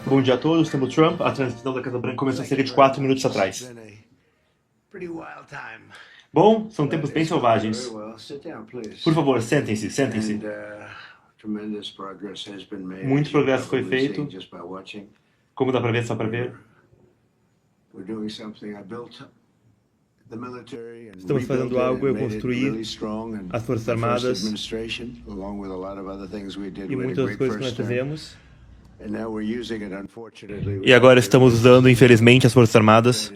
Bom dia a todos, temos Trump. A transmissão da Casa Branca começou cerca de 4 minutos atrás. Bom, são tempos bem selvagens. Por favor, sentem-se, sentem-se. Muito progresso foi feito. Como dá para ver, só para ver. Estamos fazendo algo, eu construí as Forças Armadas e muitas outras coisas que nós fizemos. E agora estamos usando, infelizmente, as Forças Armadas.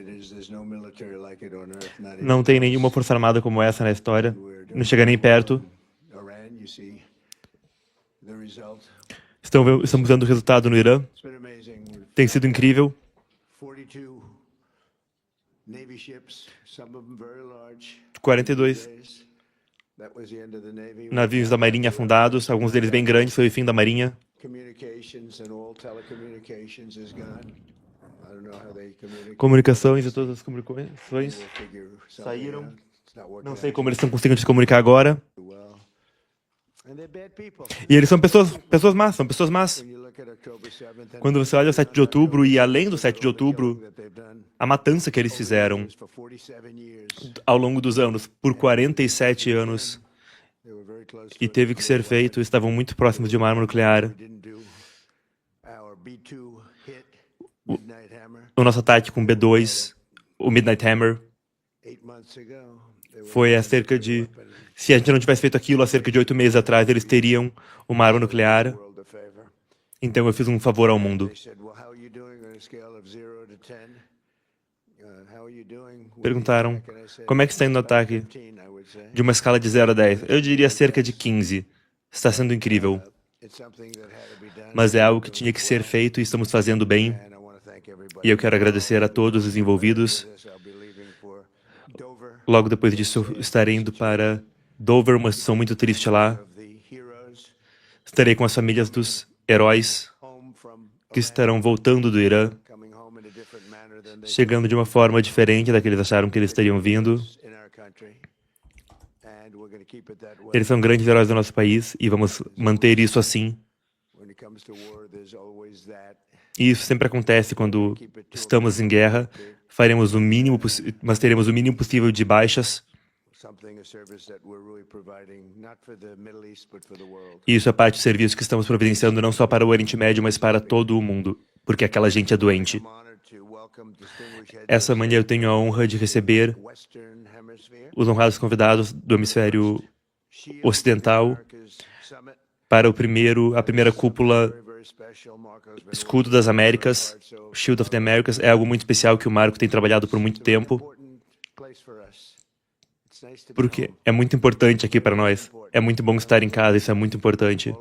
Não tem nenhuma Força Armada como essa na história. Não chega nem perto. Estamos vendo o resultado no Irã. Tem sido incrível. 42 navios da Marinha afundados, alguns deles bem grandes, foi o fim da Marinha. Comunicações e todas as comunicações saíram. Não sei como eles estão conseguindo se comunicar agora. E eles são pessoas más, são pessoas más. Quando você olha o 7 de outubro e além do 7 de outubro, a matança que eles fizeram ao longo dos anos, por 47 anos, e teve que ser feito, estavam muito próximos de uma arma nuclear. O nosso ataque com B-2, o Midnight Hammer, foi há cerca de... Se a gente não tivesse feito aquilo há cerca de 8 meses atrás, eles teriam uma arma nuclear. Então eu fiz um favor ao mundo. Perguntaram, como é que está indo o ataque? De uma escala de 0 a 10. Eu diria cerca de 15. Está sendo incrível. Mas é algo que tinha que ser feito e estamos fazendo bem. E eu quero agradecer a todos os envolvidos. Logo depois disso, eu estarei indo para Dover, uma situação muito triste lá. Estarei com as famílias dos heróis que estarão voltando do Irã, chegando de uma forma diferente da que eles acharam que eles estariam vindo. Eles são grandes heróis do nosso país e vamos manter isso assim. E isso sempre acontece quando estamos em guerra. Faremos o mínimo, mas teremos o mínimo possível de baixas. E isso é parte do serviço que estamos providenciando não só para o Oriente Médio, mas para todo o mundo, porque aquela gente é doente. Essa manhã eu tenho a honra de receber os honrados convidados do hemisfério ocidental para a primeira cúpula Escudo das Américas, Shield of the Americas. É algo muito especial que o Marco tem trabalhado por muito tempo, porque é muito importante aqui para nós. É muito bom estar em casa, isso é muito importante.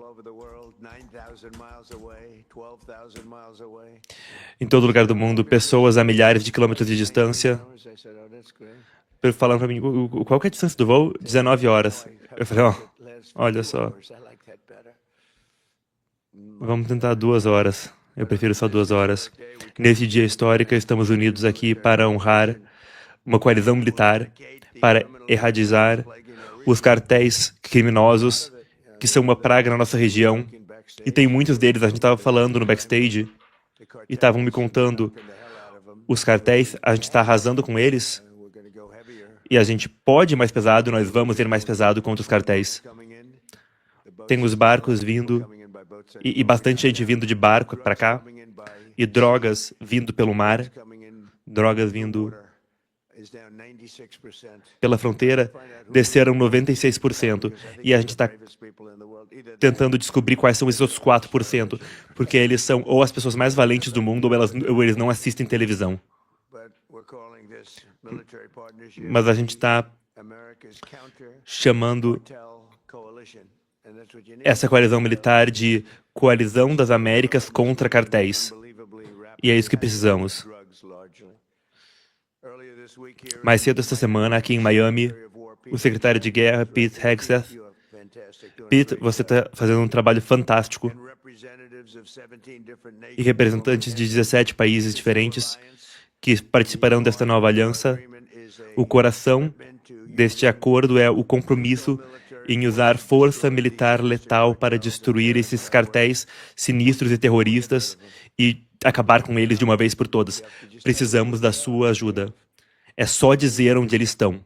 Em todo lugar do mundo, pessoas a milhares de quilômetros de distância. Falando para mim, qual que é a distância do voo? 19 horas. Eu falei, olha só. Vamos tentar 2 horas. Eu prefiro só 2 horas. Nesse dia histórico, estamos unidos aqui para honrar uma coalizão militar, para erradizar os cartéis criminosos que são uma praga na nossa região. E tem muitos deles, a gente estava falando no backstage, e estavam me contando os cartéis, a gente está arrasando com eles, e a gente pode ir mais pesado, nós vamos ir mais pesado contra os cartéis. Tem os barcos vindo, e bastante gente vindo de barco para cá, e drogas vindo pelo mar, drogas vindo pela fronteira, desceram 96%. E a gente está tentando descobrir quais são esses outros 4%, porque eles são ou as pessoas mais valentes do mundo, ou eles não assistem televisão. Mas a gente está chamando essa coalizão militar de Coalizão das Américas contra cartéis. E é isso que precisamos. Mais cedo esta semana, aqui em Miami, o secretário de guerra, Pete Hegseth. Pete, você está fazendo um trabalho fantástico. E representantes de 17 países diferentes que participarão desta nova aliança. O coração deste acordo é o compromisso em usar força militar letal para destruir esses cartéis sinistros e terroristas e acabar com eles de uma vez por todas. Precisamos da sua ajuda. É só dizer onde eles estão.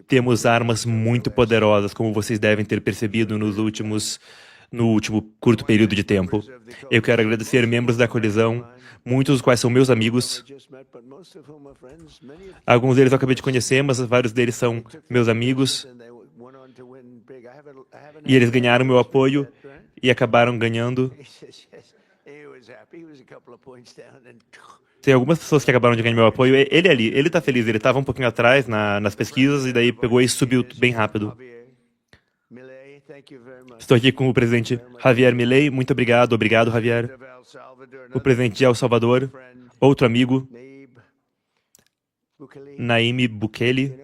Temos armas muito poderosas, como vocês devem ter percebido no último curto período de tempo. Eu quero agradecer membros da coalizão, muitos dos quais são meus amigos. Alguns deles eu acabei de conhecer, mas vários deles são meus amigos. E eles ganharam meu apoio e acabaram ganhando. Tem algumas pessoas que acabaram de ganhar meu apoio. Ele ali, ele tá feliz. Ele estava um pouquinho atrás nas pesquisas e daí pegou e subiu bem rápido. Estou aqui com o presidente Javier Milei. Muito obrigado. Obrigado, Javier. O presidente de El Salvador. Outro amigo. Nayib Bukele.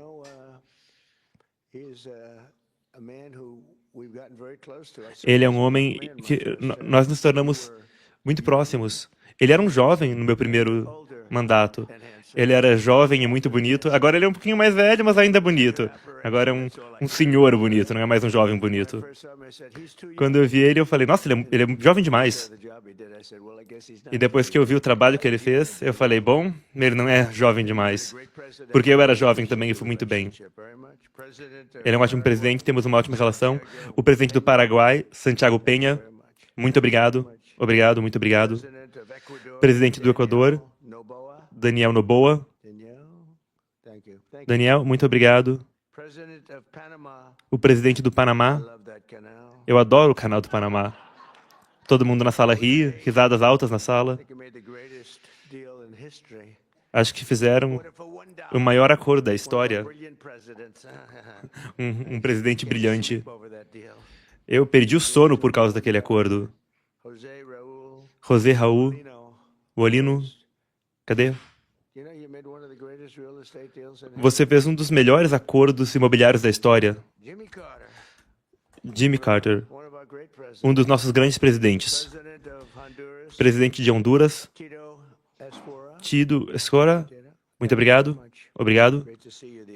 Ele é um homem que nós nos tornamos muito próximos. Ele era um jovem no meu primeiro mandato. Ele era jovem e muito bonito. Agora ele é um pouquinho mais velho, mas ainda bonito. Agora é um senhor bonito, não é mais um jovem bonito. Quando eu vi ele, eu falei, nossa, ele é jovem demais. E depois que eu vi o trabalho que ele fez, eu falei, bom, ele não é jovem demais. Porque eu era jovem também e fui muito bem. Ele é um ótimo presidente, temos uma ótima relação. O presidente do Paraguai, Santiago Peña, muito obrigado. Obrigado, muito obrigado. Presidente do Equador, Daniel Noboa. Daniel, muito obrigado. O presidente do Panamá. Eu adoro o canal do Panamá. Todo mundo na sala ri, risadas altas na sala. Acho que fizeram o maior acordo da história. Um presidente brilhante. Eu perdi o sono por causa daquele acordo. José Raul, Molino, cadê? Você fez um dos melhores acordos imobiliários da história. Jimmy Carter, um dos nossos grandes presidentes. Presidente de Honduras, Tito Escora, muito obrigado. Obrigado.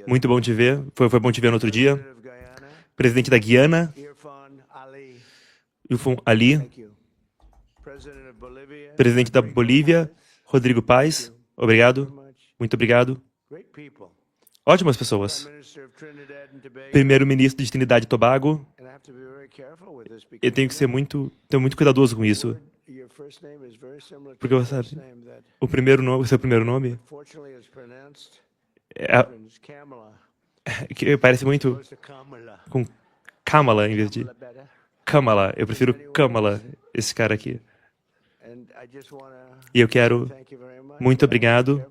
Muito bom te ver. Foi bom te ver no outro dia. Presidente da Guiana, Ilfon Ali. Presidente da Bolívia, Rodrigo Paz. Obrigado. Muito obrigado. Ótimas pessoas. Primeiro-ministro de Trinidade e Tobago. Eu tenho que ser muito cuidadoso com isso. Porque você sabe, o seu primeiro nome que parece muito com Kamala em vez de Kamala. Eu prefiro Kamala, esse cara aqui. E eu quero muito obrigado.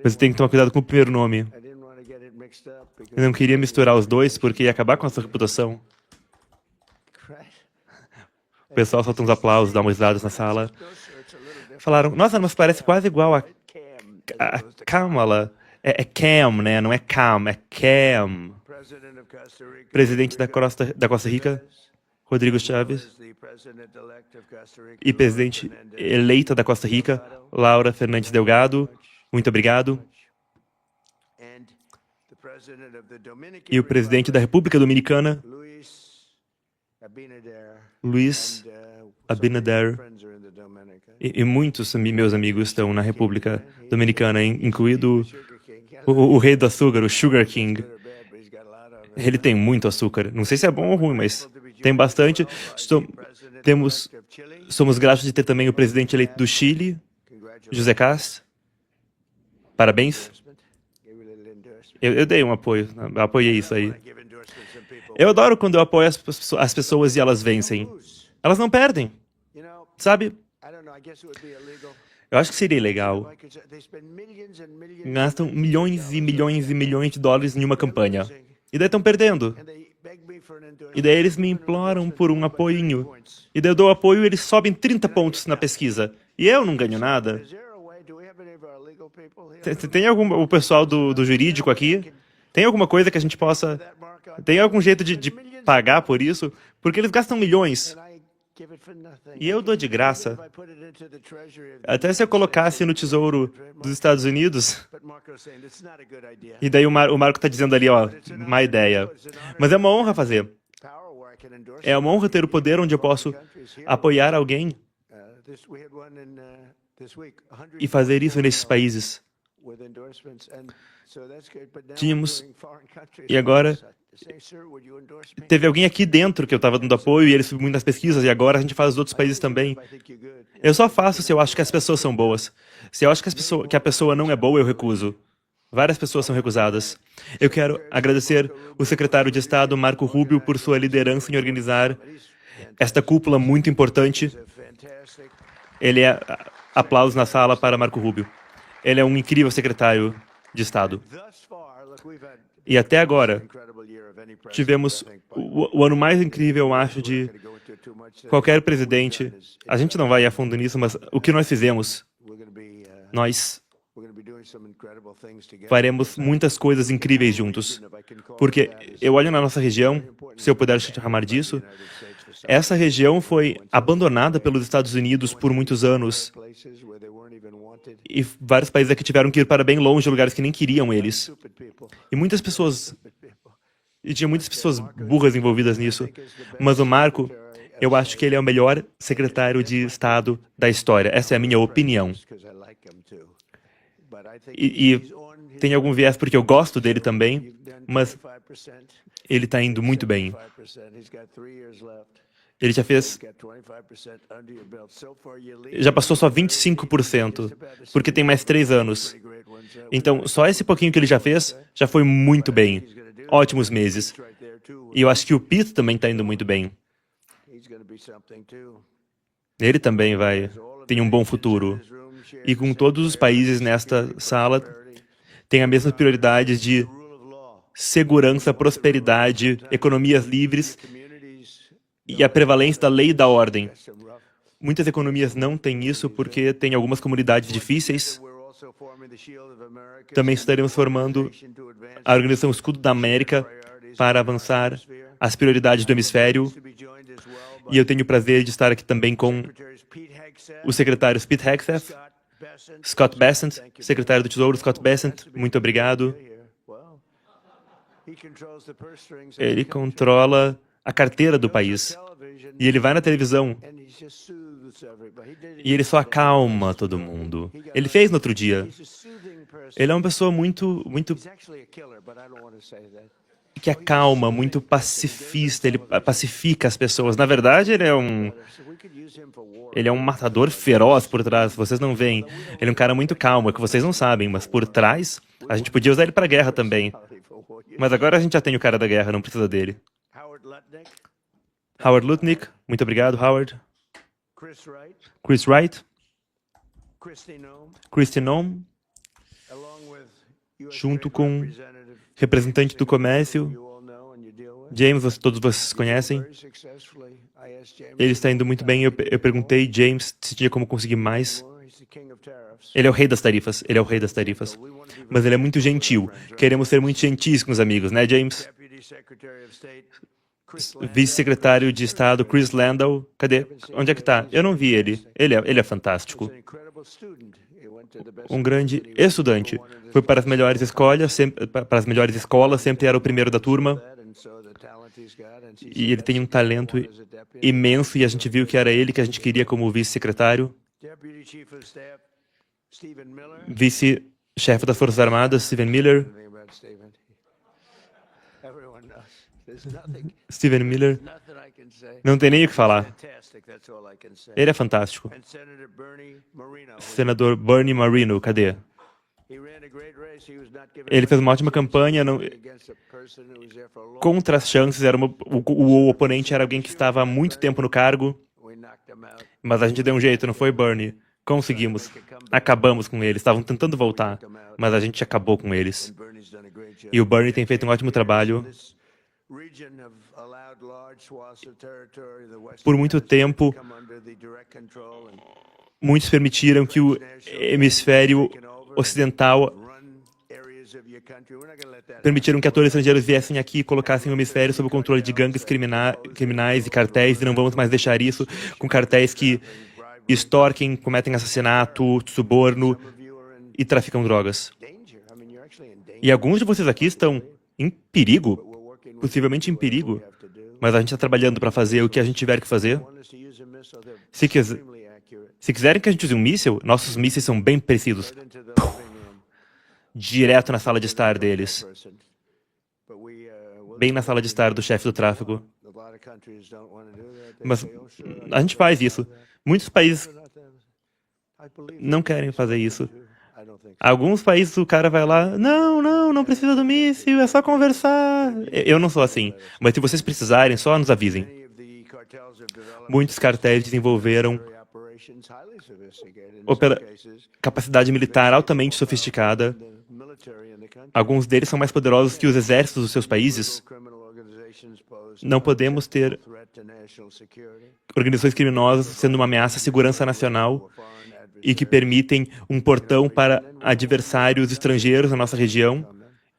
Mas tem que tomar cuidado com o primeiro nome. Eu não queria misturar os dois porque ia acabar com a sua reputação. O pessoal solta uns aplausos, dá umas risadas na sala. Falaram, nossa, mas parece quase igual a Kamala. É Cam, né? Não é Cam, é Cam. Presidente da Costa Rica, Rodrigo Chaves. E presidente eleita da Costa Rica, Laura Fernandes Delgado. Muito obrigado. E o presidente da República Dominicana, Luiz Abinader. E muitos meus amigos estão na República Dominicana, incluído o rei do açúcar, o Sugar King. Ele tem muito açúcar. Não sei se é bom ou ruim, mas tem bastante. Somos gratos de ter também o presidente eleito do Chile, José Cast. Parabéns. Eu dei um apoio, apoiei isso aí. Eu adoro quando eu apoio as pessoas e elas vencem. Elas não perdem, sabe? Eu acho que seria legal. Gastam milhões e milhões e milhões de dólares em uma campanha. E daí estão perdendo. E daí eles me imploram por um apoio. E daí eu dou apoio e eles sobem 30 pontos na pesquisa. E eu não ganho nada. Tem o pessoal do jurídico aqui? Tem alguma coisa que a gente possa... Tem algum jeito de pagar por isso? Porque eles gastam milhões. E eu dou de graça. Até se eu colocasse no Tesouro dos Estados Unidos. E daí o Marco está dizendo ali, ó, má ideia. Mas é uma honra fazer. É uma honra ter o poder onde eu posso apoiar alguém e fazer isso nesses países. Tínhamos, e agora teve alguém aqui dentro que eu estava dando apoio e ele subiu muito nas pesquisas, e agora a gente faz os outros países também. Eu só faço se eu acho que as pessoas são boas. Se eu acho que a pessoa não é boa, eu recuso. Várias pessoas são recusadas. Eu quero agradecer o secretário de Estado, Marco Rubio, por sua liderança em organizar esta cúpula muito importante. Ele é... Aplausos na sala para Marco Rubio. Ele é um incrível secretário de Estado. E até agora, tivemos o ano mais incrível, eu acho, de qualquer presidente. A gente não vai a fundo nisso, mas o que nós fizemos, nós faremos muitas coisas incríveis juntos. Porque eu olho na nossa região, se eu puder chamar disso, essa região foi abandonada pelos Estados Unidos por muitos anos. E vários países aqui tiveram que ir para bem longe, lugares que nem queriam eles. E muitas pessoas... E tinha muitas pessoas burras envolvidas nisso. Mas o Marco, eu acho que ele é o melhor secretário de Estado da história. Essa é a minha opinião. E tem algum viés porque eu gosto dele também, mas ele está indo muito bem. Ele já fez... Já passou só 25%, porque tem mais 3 anos. Então, só esse pouquinho que ele já fez, já foi muito bem. Ótimos meses. E eu acho que o Pete também está indo muito bem. Ele também tem um bom futuro. E com todos os países nesta sala, tem as mesmas prioridades de segurança, prosperidade, economias livres e a prevalência da lei e da ordem. Muitas economias não têm isso porque tem algumas comunidades difíceis. Também estaremos formando a Organização Escudo da América para avançar as prioridades do hemisfério. E eu tenho o prazer de estar aqui também com os secretários Pete Hegseth, Scott Bessent, secretário do Tesouro Scott Bessent, muito obrigado. Ele controla a carteira do país. E ele vai na televisão e ele só acalma todo mundo. Ele fez no outro dia. Ele é uma pessoa muito que acalma, muito pacifista. Ele pacifica as pessoas. Na verdade, ele é um matador feroz por trás. Vocês não veem. Ele é um cara muito calmo, é que vocês não sabem. Mas por trás, a gente podia usar ele para guerra também. Mas agora a gente já tem o cara da guerra, não precisa dele. Howard Lutnick, muito obrigado, Howard. Chris Wright. Kristi Noem, junto com representante do comércio, James, todos vocês conhecem. Ele está indo muito bem. Eu perguntei, James, se tinha como conseguir mais. Ele é o rei das tarifas. Ele é o rei das tarifas. Mas ele é muito gentil. Queremos ser muito gentis com os amigos, né, James? Vice-secretário de Estado, Chris Landau. Cadê? Onde é que está? Eu não vi ele. Ele é fantástico. Um grande estudante. Foi para as melhores escolas, sempre era o primeiro da turma. E ele tem um talento imenso, e a gente viu que era ele que a gente queria como vice-secretário. Vice-chefe das Forças Armadas, Stephen Miller. Stephen Miller, não tem nem o que falar. Ele é fantástico. Senador Bernie Moreno, cadê? Ele fez uma ótima campanha. Contra as chances, o oponente era alguém que estava há muito tempo no cargo. Mas a gente deu um jeito, não foi, Bernie? Conseguimos. Acabamos com eles. Estavam tentando voltar, mas a gente acabou com eles. E o Bernie tem feito um ótimo trabalho. Por muito tempo, muitos permitiram que o hemisfério ocidental permitiram que atores estrangeiros viessem aqui e colocassem o hemisfério sob o controle de gangues criminais e cartéis, e não vamos mais deixar isso com cartéis que extorquem, cometem assassinato, suborno e traficam drogas. E alguns de vocês aqui estão em perigo, possivelmente em perigo, mas a gente está trabalhando para fazer o que a gente tiver que fazer. Se quiserem que a gente use um míssil, nossos mísseis são bem precisos. Direto na sala de estar deles. Bem na sala de estar do chefe do tráfego. Mas a gente faz isso. Muitos países não querem fazer isso. Alguns países o cara vai lá, não precisa do míssil, é só conversar. Eu não sou assim. Mas se vocês precisarem, só nos avisem. Muitos cartéis desenvolveram capacidade militar altamente sofisticada. Alguns deles são mais poderosos que os exércitos dos seus países. Não podemos ter organizações criminosas sendo uma ameaça à segurança nacional e que permitem um portão para adversários estrangeiros na nossa região.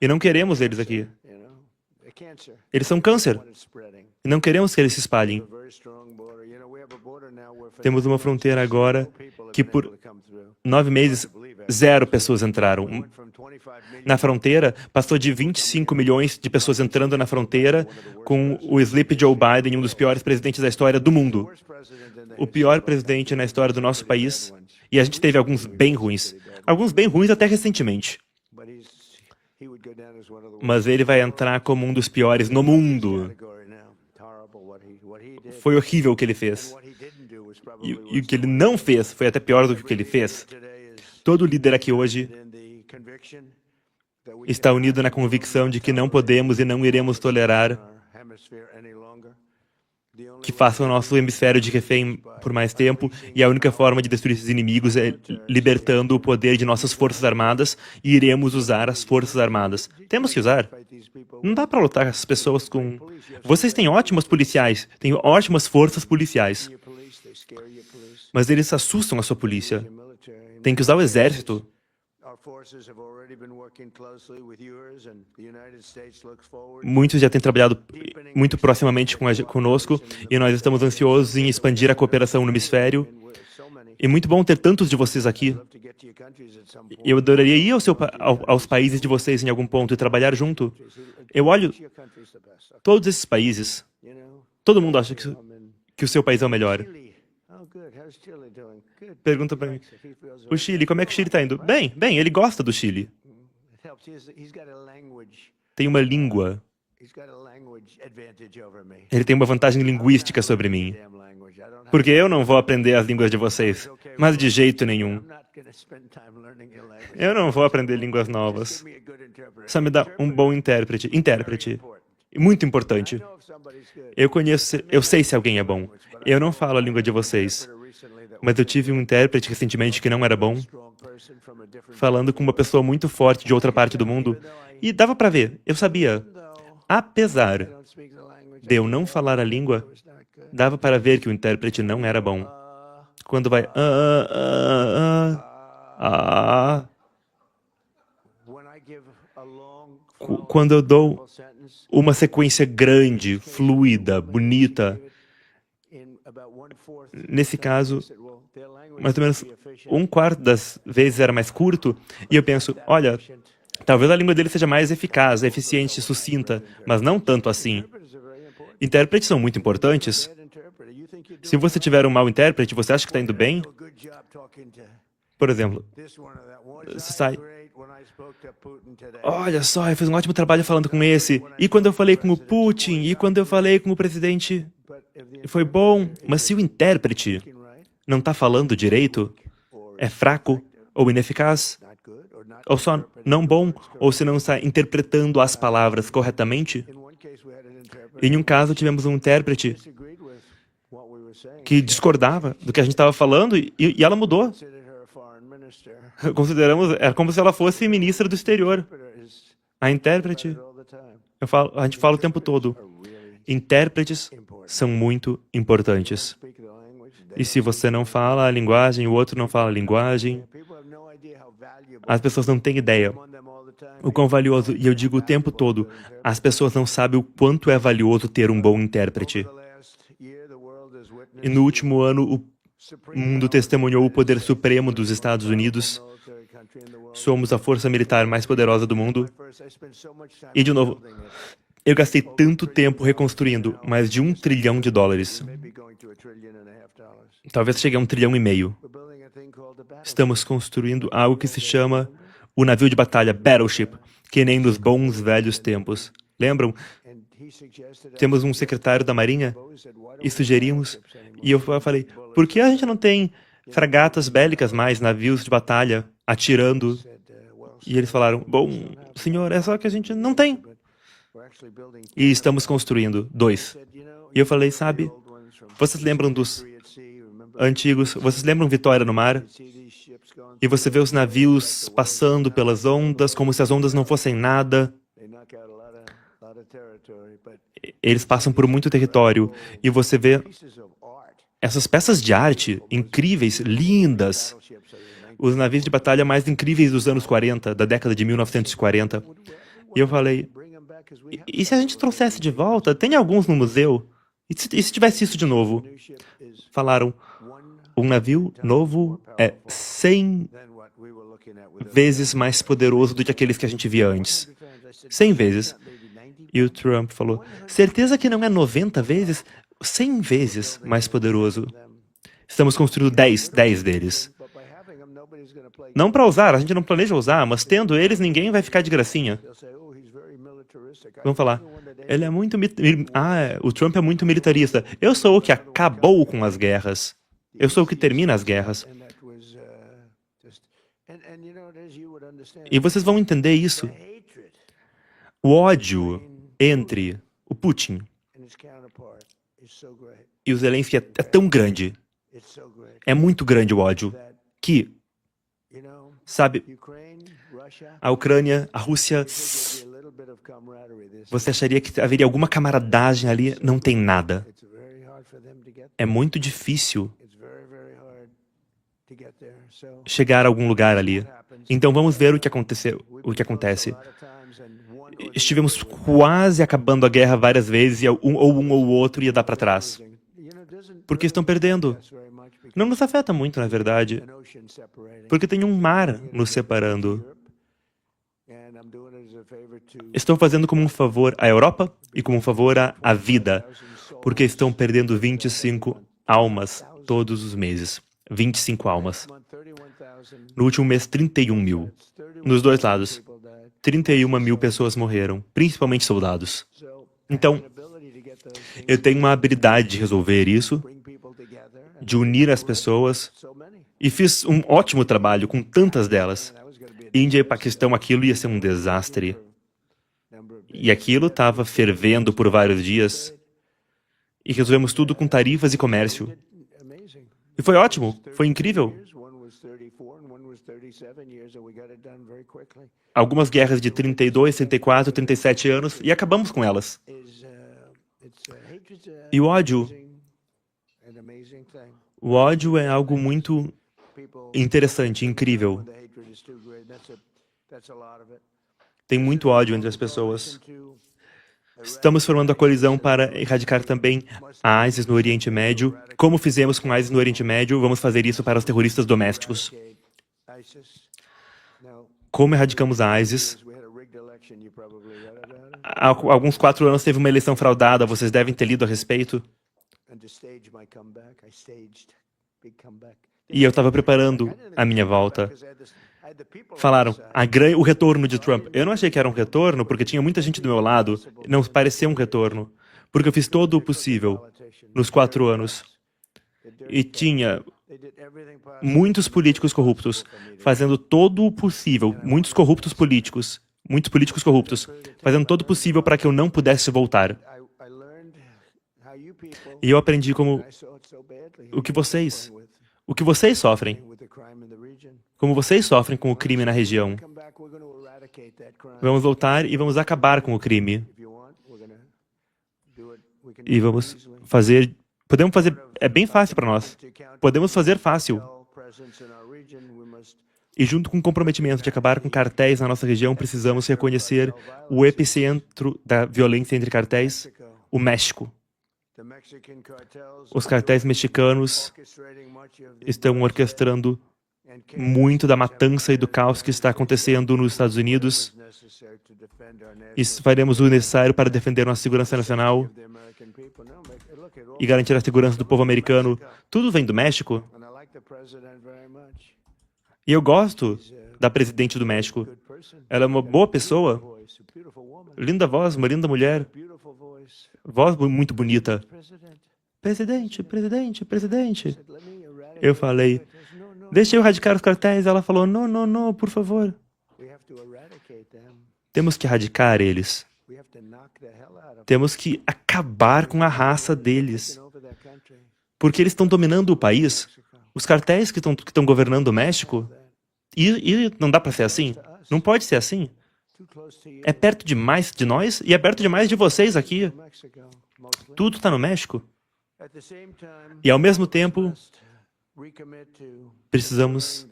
E não queremos eles aqui. Eles são câncer. E não queremos que eles se espalhem. Temos uma fronteira agora que por 9 meses, 0 pessoas entraram. Na fronteira, passou de 25 milhões de pessoas entrando na fronteira com o Sleepy Joe Biden, um dos piores presidentes da história do mundo. O pior presidente na história do nosso país. E a gente teve alguns bem ruins. Alguns bem ruins até recentemente. Mas ele vai entrar como um dos piores no mundo. Foi horrível o que ele fez. E o que ele não fez foi até pior do que o que ele fez. Todo líder aqui hoje está unido na convicção de que não podemos e não iremos tolerar que façam o nosso hemisfério de refém por mais tempo, e a única forma de destruir esses inimigos é libertando o poder de nossas forças armadas, e iremos usar as forças armadas. Temos que usar. Não dá para lutar essas pessoas com... Vocês têm ótimos policiais, têm ótimas forças policiais, mas eles assustam a sua polícia. Tem que usar o exército. Muitos já têm trabalhado muito proximamente conosco e nós estamos ansiosos em expandir a cooperação no hemisfério. É muito bom ter tantos de vocês aqui. Eu adoraria ir aos países de vocês em algum ponto e trabalhar junto. Eu olho todos esses países. Todo mundo acha que o seu país é o melhor. Pergunta para mim. O Chile, como é que o Chile está indo? Bem, ele gosta do Chile. Tem uma língua. Ele tem uma vantagem linguística sobre mim. Porque eu não vou aprender as línguas de vocês. Mas de jeito nenhum. Eu não vou aprender línguas novas. Só me dá um bom intérprete. Intérprete. Muito importante. Eu sei se alguém é bom. Eu não falo a língua de vocês. Mas eu tive um intérprete recentemente que não era bom, falando com uma pessoa muito forte de outra parte do mundo, e dava para ver, eu sabia. Apesar de eu não falar a língua, dava para ver que o intérprete não era bom. Quando vai... Quando eu dou uma sequência grande, fluida, bonita, nesse caso, mais ou menos 1/4 das vezes era mais curto, e eu penso, olha, talvez a língua dele seja mais eficaz, eficiente, sucinta, mas não tanto assim. Intérpretes são muito importantes. Se você tiver um mau intérprete, você acha que está indo bem? Por exemplo, você sai... Olha só, eu fiz um ótimo trabalho falando com esse. E quando eu falei com o Putin? E quando eu falei com o presidente? Foi bom. Mas se o intérprete não está falando direito, é fraco ou ineficaz, ou só não bom, ou se não está interpretando as palavras corretamente. Em um caso, tivemos um intérprete que discordava do que a gente estava falando e ela mudou. Era como se ela fosse ministra do exterior. A intérprete, a gente fala o tempo todo, intérpretes são muito importantes. E se você não fala a linguagem, o outro não fala a linguagem, as pessoas não têm ideia o quão valioso, e eu digo o tempo todo, as pessoas não sabem o quanto é valioso ter um bom intérprete. E no último ano, o mundo testemunhou o poder supremo dos Estados Unidos. Somos a força militar mais poderosa do mundo. E, de novo, eu gastei tanto tempo reconstruindo mais de $1 trilhão. Talvez chegue a $1,5 trilhão. Estamos construindo algo que se chama o navio de batalha, Battleship, que nem nos bons velhos tempos. Lembram? Temos um secretário da Marinha e sugerimos, e eu falei, por que a gente não tem fragatas bélicas mais, navios de batalha, atirando? E eles falaram, bom, senhor, é só que a gente não tem. E estamos construindo 2. E eu falei, sabe, vocês lembram dos antigos, vocês lembram Vitória no mar? E você vê os navios passando pelas ondas, como se as ondas não fossem nada. Eles passam por muito território. E você vê essas peças de arte incríveis, lindas. Os navios de batalha mais incríveis dos anos 40, da década de 1940. E eu falei, e se a gente trouxesse de volta? Tem alguns no museu? E se tivesse isso de novo? Falaram, um navio novo é 100 vezes mais poderoso do que aqueles que a gente via antes. 100 vezes. E o Trump falou, certeza que não é 90 vezes? 100 vezes mais poderoso. Estamos construindo 10 deles. Não para usar, a gente não planeja usar, mas tendo eles, ninguém vai ficar de gracinha. Vamos falar, ele é muito... o Trump é muito militarista. Eu sou o que acabou com as guerras. Eu sou o que termina as guerras. E vocês vão entender isso. O ódio entre o Putin e o Zelensky é tão grande. É muito grande o ódio que, sabe, a Ucrânia, a Rússia, você acharia que haveria alguma camaradagem ali? Não tem nada. É muito difícil chegar a algum lugar ali. Então vamos ver o que acontece. Estivemos quase acabando a guerra várias vezes e um ou outro ia dar para trás. Porque estão perdendo. Não nos afeta muito, na verdade, porque tem um mar nos separando. Estou fazendo como um favor à Europa e como um favor à vida, porque estão perdendo 25 almas todos os meses. 25 almas. No último mês, 31 mil. Nos dois lados. 31 mil pessoas morreram, principalmente soldados. Então, eu tenho uma habilidade de resolver isso, de unir as pessoas, e fiz um ótimo trabalho com tantas delas. Índia e Paquistão, aquilo ia ser um desastre. E aquilo estava fervendo por vários dias. E resolvemos tudo com tarifas e comércio. E foi ótimo, foi incrível. Algumas guerras de 32, 34, 37 anos, e acabamos com elas. E o ódio é algo muito interessante, incrível. Tem muito ódio entre as pessoas. Estamos formando a coalizão para erradicar também a ISIS no Oriente Médio. Como fizemos com a ISIS no Oriente Médio, vamos fazer isso para os terroristas domésticos. Como erradicamos a ISIS? Há alguns 4 anos teve uma eleição fraudada, vocês devem ter lido a respeito. E eu estava preparando a minha volta. Falaram, o retorno de Trump. Eu não achei que era um retorno, porque tinha muita gente do meu lado. Não parecia um retorno. Porque eu fiz todo o possível nos 4 anos. E tinha muitos políticos corruptos fazendo todo o possível. Muitos políticos corruptos, fazendo todo o possível para que eu não pudesse voltar. E eu aprendi o que vocês sofrem. Como vocês sofrem com o crime na região. Vamos voltar e vamos acabar com o crime. E vamos fazer... Podemos fazer... É bem fácil para nós. Podemos fazer fácil. E junto com o comprometimento de acabar com cartéis na nossa região, precisamos reconhecer o epicentro da violência entre cartéis, o México. Os cartéis mexicanos estão orquestrando muito da matança e do caos que está acontecendo nos Estados Unidos e faremos o necessário para defender nossa segurança nacional e garantir a segurança do povo americano. Tudo vem do México. E eu gosto da presidente do México. Ela é uma boa pessoa, linda voz, uma linda mulher, voz muito bonita. Presidente, presidente, presidente. Eu falei, deixa eu erradicar os cartéis. Ela falou, não, não, não, por favor. Temos que erradicar eles. Temos que acabar com a raça deles. Porque eles estão dominando o país. Os cartéis que estão governando o México. E não dá para ser assim. Não pode ser assim. É perto demais de nós e é perto demais de vocês aqui. Tudo está no México. E ao mesmo tempo, precisamos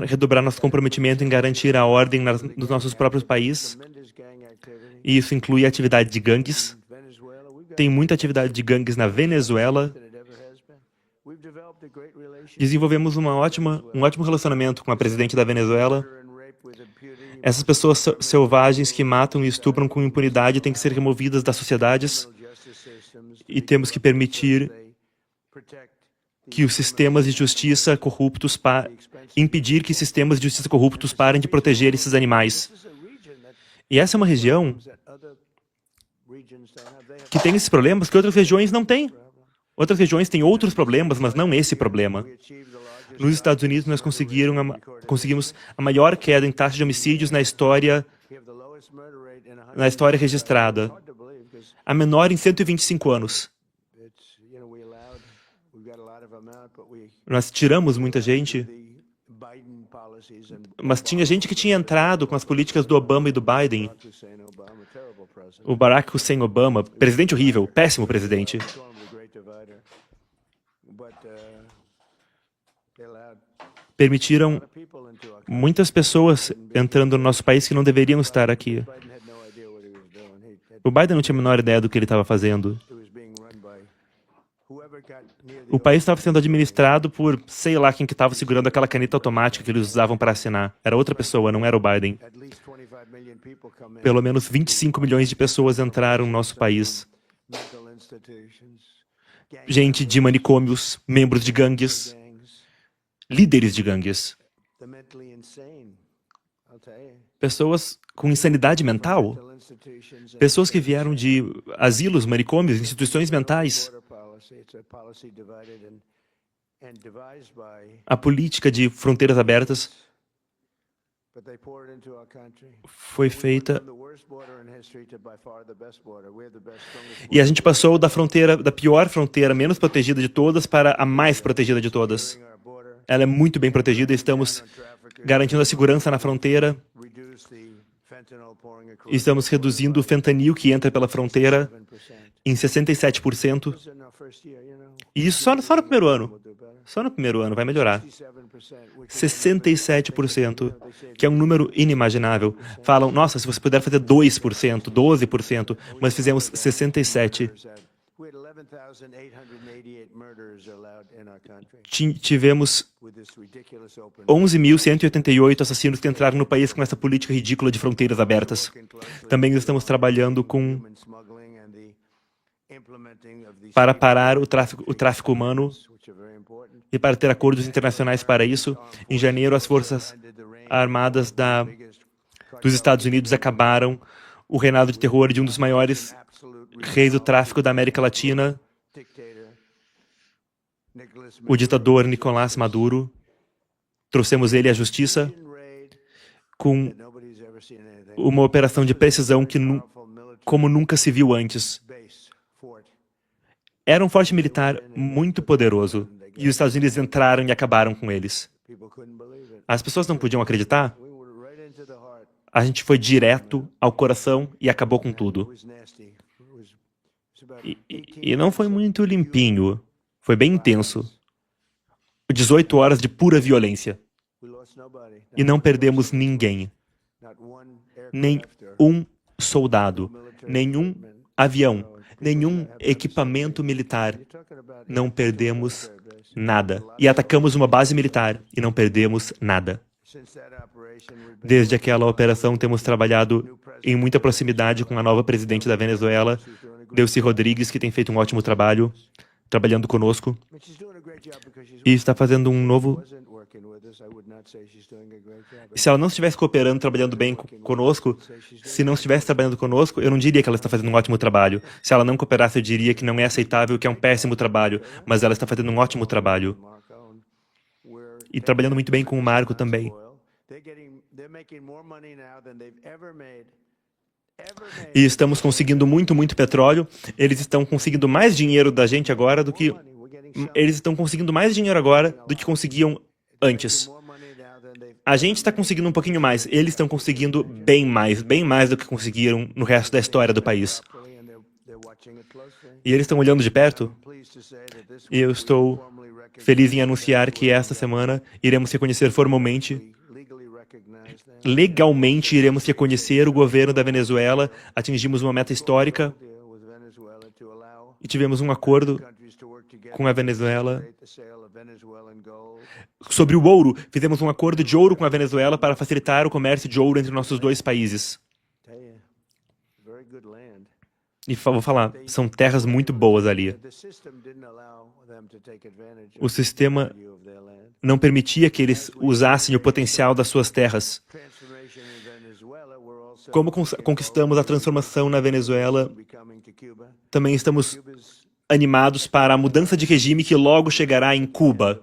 redobrar nosso comprometimento em garantir a ordem nos nossos próprios países. E isso inclui a atividade de gangues. Tem muita atividade de gangues na Venezuela. Desenvolvemos um ótimo relacionamento com a presidente da Venezuela. Essas pessoas selvagens que matam e estupram com impunidade têm que ser removidas das sociedades. E temos que permitir que os sistemas de justiça corruptos impedir que sistemas de justiça corruptos parem de proteger esses animais. E essa é uma região que tem esses problemas que outras regiões não têm. Outras regiões têm outros problemas, mas não esse problema. Nos Estados Unidos, nós conseguimos a maior queda em taxa de homicídios na história registrada. A menor em 125 anos. Nós tiramos muita gente, mas tinha gente que tinha entrado com as políticas do Obama e do Biden. O Barack Hussein Obama, presidente horrível, péssimo presidente. Permitiram muitas pessoas entrando no nosso país que não deveriam estar aqui. O Biden não tinha a menor ideia do que ele estava fazendo. O país estava sendo administrado por, sei lá, quem que estava segurando aquela caneta automática que eles usavam para assinar. Era outra pessoa, não era o Biden. Pelo menos 25 milhões de pessoas entraram no nosso país. Gente de manicômios, membros de gangues, líderes de gangues. Pessoas com insanidade mental. Pessoas que vieram de asilos, manicômios, instituições mentais. A política de fronteiras abertas foi feita e a gente passou da pior fronteira, menos protegida de todas, para a mais protegida de todas. Ela é muito bem protegida e estamos garantindo a segurança na fronteira. Estamos reduzindo o fentanil que entra pela fronteira em 67%. E isso só no primeiro ano. Só no primeiro ano vai melhorar. 67%, que é um número inimaginável. Falam, nossa, se você puder fazer 2%, 12%, mas fizemos 67%. Tivemos 11.188 assassinos que entraram no país com essa política ridícula de fronteiras abertas. Também estamos trabalhando para parar o tráfico humano e para ter acordos internacionais para isso. Em janeiro, as Forças Armadas dos Estados Unidos acabaram o reinado de terror de um dos maiores reis do tráfico da América Latina, o ditador Nicolás Maduro. Trouxemos ele à justiça com uma operação de precisão como nunca se viu antes. Era um forte militar muito poderoso e os Estados Unidos entraram e acabaram com eles. As pessoas não podiam acreditar. A gente foi direto ao coração e acabou com tudo. E não foi muito limpinho. Foi bem intenso. 18 horas de pura violência. E não perdemos ninguém. Nem um soldado. Nenhum avião. Nenhum equipamento militar. Não perdemos nada. E atacamos uma base militar e não perdemos nada. Desde aquela operação, temos trabalhado em muita proximidade com a nova presidente da Venezuela, Delcy Rodrigues, que tem feito um ótimo trabalho, trabalhando conosco, e está fazendo um novo... Se ela não estivesse cooperando, trabalhando bem conosco, se não estivesse trabalhando conosco, eu não diria que ela está fazendo um ótimo trabalho. Se ela não cooperasse, eu diria que não é aceitável, que é um péssimo trabalho, mas ela está fazendo um ótimo trabalho. E trabalhando muito bem com o Marco também. E estamos conseguindo muito petróleo. Eles estão conseguindo mais dinheiro da gente agora do que... Eles estão conseguindo mais dinheiro agora do que conseguiam antes. A gente está conseguindo um pouquinho mais. Eles estão conseguindo bem mais do que conseguiram no resto da história do país. E eles estão olhando de perto. E eu estou feliz em anunciar que esta semana iremos reconhecer formalmente, legalmente iremos reconhecer o governo da Venezuela. Atingimos uma meta histórica e tivemos um acordo com a Venezuela sobre o ouro. Fizemos um acordo de ouro com a Venezuela para facilitar o comércio de ouro entre nossos dois países. E vou falar, são terras muito boas ali. O sistema não permitia que eles usassem o potencial das suas terras. Como conquistamos a transformação na Venezuela, também estamos animados para a mudança de regime que logo chegará em Cuba.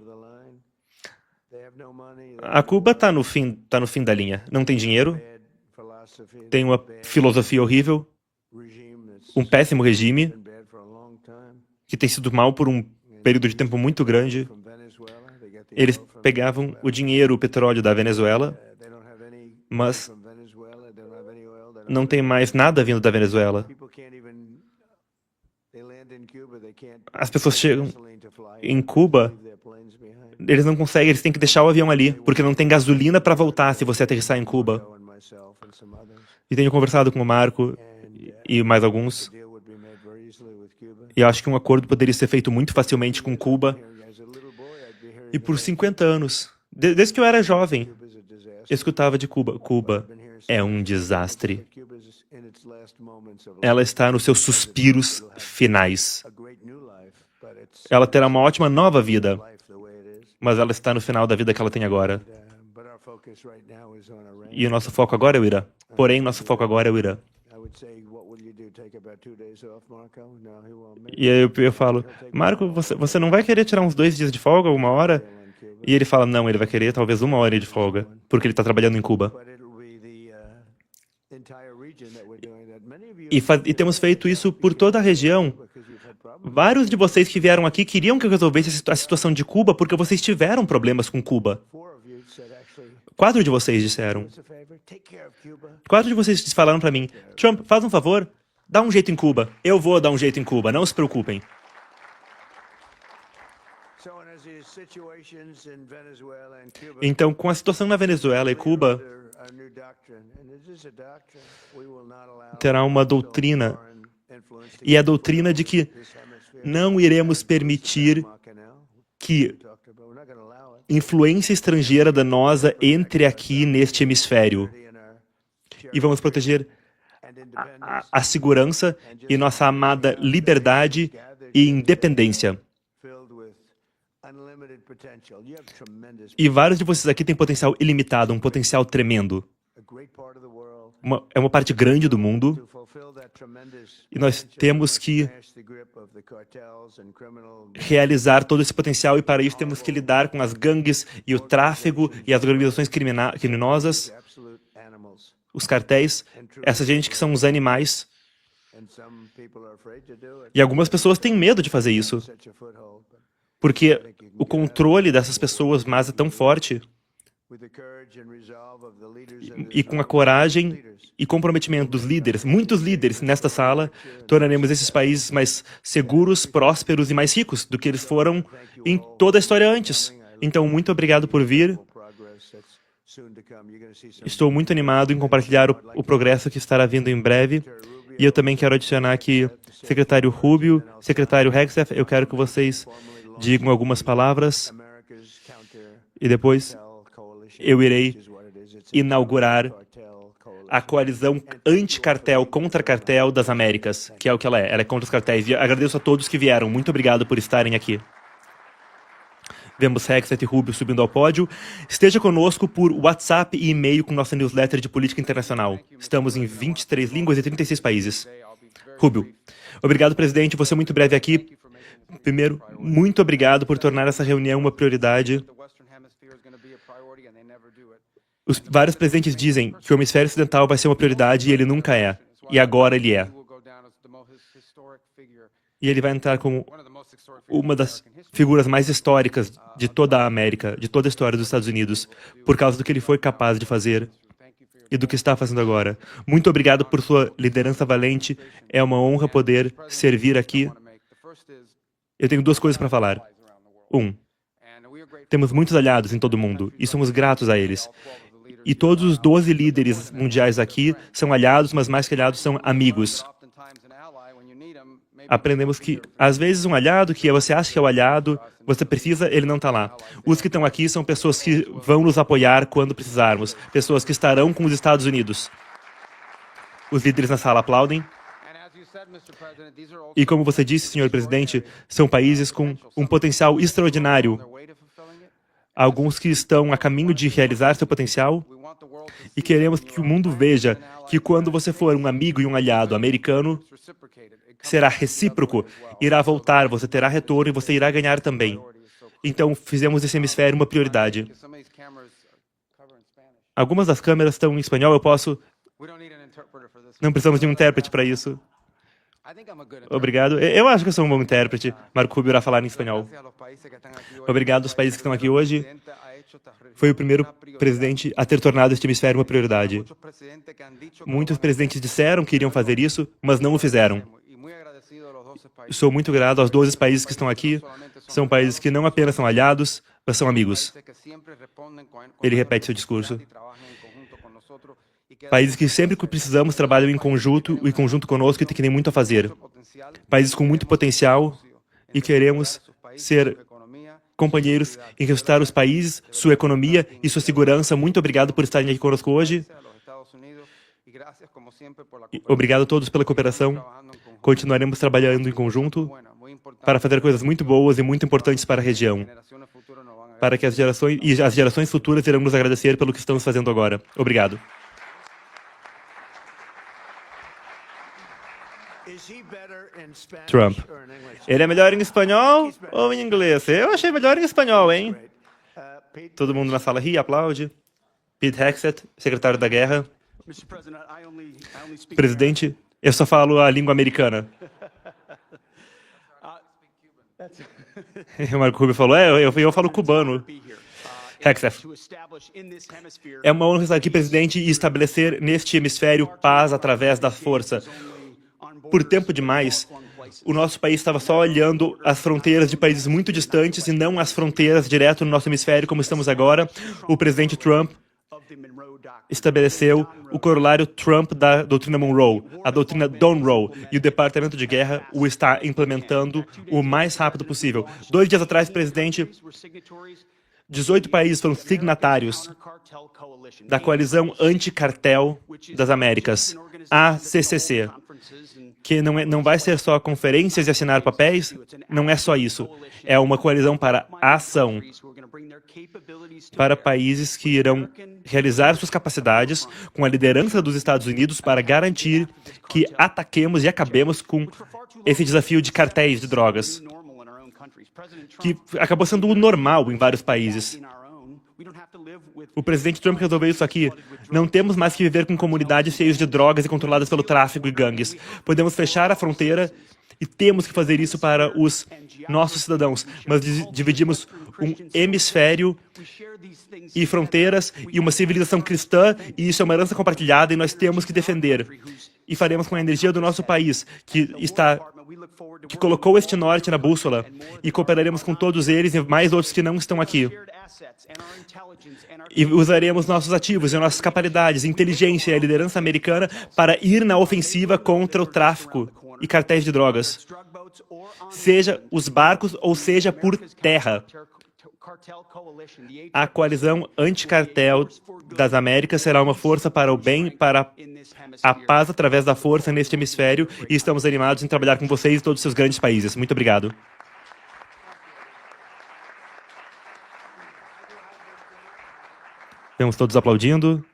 A Cuba está no fim da linha. Não tem dinheiro, tem uma filosofia horrível, um péssimo regime, que tem sido mal por um período de tempo muito grande. Eles pegavam o dinheiro, o petróleo da Venezuela, mas não tem mais nada vindo da Venezuela. As pessoas chegam em Cuba, eles não conseguem, eles têm que deixar o avião ali, porque não tem gasolina para voltar se você aterrissar em Cuba. E tenho conversado com o Marco e mais alguns, e acho que um acordo poderia ser feito muito facilmente com Cuba. E por 50 anos, desde que eu era jovem, eu escutava de Cuba. Cuba é um desastre. Ela está nos seus suspiros finais. Ela terá uma ótima nova vida, mas ela está no final da vida que ela tem agora. E o nosso foco agora é o Irã. Porém, nosso foco agora é o Irã. E aí eu falo, Marco, você não vai querer tirar uns 2 dias de folga, 1 hora? E ele fala, não, ele vai querer talvez 1 hora de folga, porque ele está trabalhando em Cuba. E temos feito isso por toda a região. Vários de vocês que vieram aqui queriam que eu resolvesse a situação de Cuba porque vocês tiveram problemas com Cuba. 4 de vocês disseram. 4 de vocês falaram para mim, Trump, faz um favor, dá um jeito em Cuba. Eu vou dar um jeito em Cuba, não se preocupem. Então, com a situação na Venezuela e Cuba, terá uma doutrina, e a doutrina de que não iremos permitir que influência estrangeira danosa entre aqui neste hemisfério. E vamos proteger a segurança e nossa amada liberdade e independência. E vários de vocês aqui têm potencial ilimitado, um potencial tremendo. É uma parte grande do mundo, e nós temos que realizar todo esse potencial, e para isso temos que lidar com as gangues e o tráfego e as organizações criminosas, os cartéis, essa gente que são os animais. E algumas pessoas têm medo de fazer isso, porque o controle dessas pessoas mais é tão forte. E com a coragem e comprometimento dos líderes, muitos líderes nesta sala, tornaremos esses países mais seguros, prósperos e mais ricos do que eles foram em toda a história antes. Então, muito obrigado por vir. Estou muito animado em compartilhar o progresso que estará vindo em breve. E eu também quero adicionar que secretário Rubio, secretário Hegseth, eu quero que vocês digam algumas palavras e depois eu irei inaugurar a coalizão anti-cartel, contra-cartel das Américas, que é o que ela é. Ela é contra os cartéis. E agradeço a todos que vieram. Muito obrigado por estarem aqui. Vemos Hexet e Rubio subindo ao pódio. Esteja conosco por WhatsApp e e-mail com nossa newsletter de política internacional. Estamos em 23 línguas e 36 países. Rubio. Obrigado, presidente. Você é muito breve aqui. Primeiro, muito obrigado por tornar essa reunião uma prioridade. Os vários presidentes dizem que o hemisfério ocidental vai ser uma prioridade e ele nunca é. E agora ele é. E ele vai entrar como uma das figuras mais históricas de toda a América, de toda a história dos Estados Unidos, por causa do que ele foi capaz de fazer e do que está fazendo agora. Muito obrigado por sua liderança valente. É uma honra poder servir aqui. Eu tenho duas coisas para falar. Temos muitos aliados em todo o mundo e somos gratos a eles. E todos os 12 líderes mundiais aqui são aliados, mas mais que aliados são amigos. Aprendemos que, às vezes, um aliado que você acha que é o aliado, você precisa, ele não está lá. Os que estão aqui são pessoas que vão nos apoiar quando precisarmos, pessoas que estarão com os Estados Unidos. Os líderes na sala aplaudem. E como você disse, senhor presidente, são países com um potencial extraordinário. Alguns que estão a caminho de realizar seu potencial. E queremos que o mundo veja que quando você for um amigo e um aliado americano, será recíproco, irá voltar, você terá retorno e você irá ganhar também. Então, fizemos esse hemisfério uma prioridade. Algumas das câmeras estão em espanhol, eu posso... Não precisamos de um intérprete para isso. Obrigado. Eu acho que eu sou um bom intérprete. Marco Rubio irá falar em espanhol. Obrigado aos países que estão aqui hoje. Foi o primeiro presidente a ter tornado este hemisfério uma prioridade. Muitos presidentes disseram que iriam fazer isso, mas não o fizeram. Sou muito grato aos 12 países que estão aqui. São países que não apenas são aliados, mas são amigos. Ele repete seu discurso. Países que sempre que precisamos trabalham em conjunto conosco e têm muito a fazer. Países com muito potencial e queremos ser companheiros em resultar os países, sua economia e sua segurança. Muito obrigado por estarem aqui conosco hoje. E obrigado a todos pela cooperação. Continuaremos trabalhando em conjunto para fazer coisas muito boas e muito importantes para a região. Para que as gerações futuras irão nos agradecer pelo que estamos fazendo agora. Obrigado. Trump. Ele é melhor em espanhol ou em inglês? Eu achei melhor em espanhol, hein? Todo mundo na sala ri, aplaude. Pete Hegseth, secretário da Guerra. Presidente, eu só falo a língua americana. O Marco Rubio falou, eu falo cubano. Hegseth. É uma honra estar aqui, presidente, e estabelecer neste hemisfério paz através da força. Por tempo demais, o nosso país estava só olhando as fronteiras de países muito distantes e não as fronteiras direto no nosso hemisfério, como estamos agora. O presidente Trump estabeleceu o corolário Trump da doutrina Monroe, a doutrina Monroe, e o Departamento de Guerra o está implementando o mais rápido possível. 2 dias atrás, presidente, 18 países foram signatários da coalizão anti-cartel das Américas, ACCC, que não vai ser só conferências e assinar papéis, não é só isso. É uma coalizão para ação, para países que irão realizar suas capacidades com a liderança dos Estados Unidos para garantir que ataquemos e acabemos com esse desafio de cartéis de drogas, que acabou sendo o normal em vários países. O presidente Trump resolveu isso aqui. Não temos mais que viver com comunidades cheias de drogas e controladas pelo tráfico e gangues. Podemos fechar a fronteira e temos que fazer isso para os nossos cidadãos. Mas dividimos um hemisfério e fronteiras e uma civilização cristã, e isso é uma herança compartilhada e nós temos que defender. E faremos com a energia do nosso país, que colocou este norte na bússola, e cooperaremos com todos eles e mais outros que não estão aqui. E usaremos nossos ativos e nossas capacidades, inteligência e a liderança americana para ir na ofensiva contra o tráfico e cartéis de drogas, seja os barcos ou seja por terra. A coalizão anticartel das Américas será uma força para o bem, para a paz através da força neste hemisfério, e estamos animados em trabalhar com vocês e todos os seus grandes países. Muito obrigado. Vemos todos aplaudindo.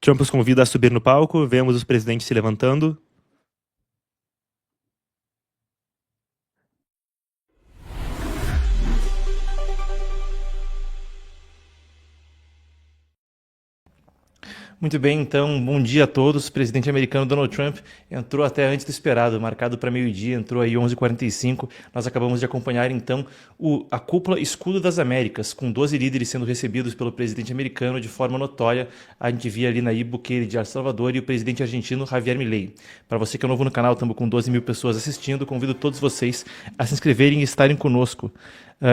Trump os convida a subir no palco. Vemos os presidentes se levantando. Muito bem, então, bom dia a todos. O presidente americano Donald Trump entrou até antes do esperado, marcado para meio-dia, entrou aí 11h45. Nós acabamos de acompanhar, então, a cúpula Escudo das Américas, com 12 líderes sendo recebidos pelo presidente americano de forma notória. A gente via ali Nayib Bukele de El Salvador e o presidente argentino Javier Milei. Para você que é novo no canal, estamos com 12 mil pessoas assistindo. Convido todos vocês a se inscreverem e estarem conosco.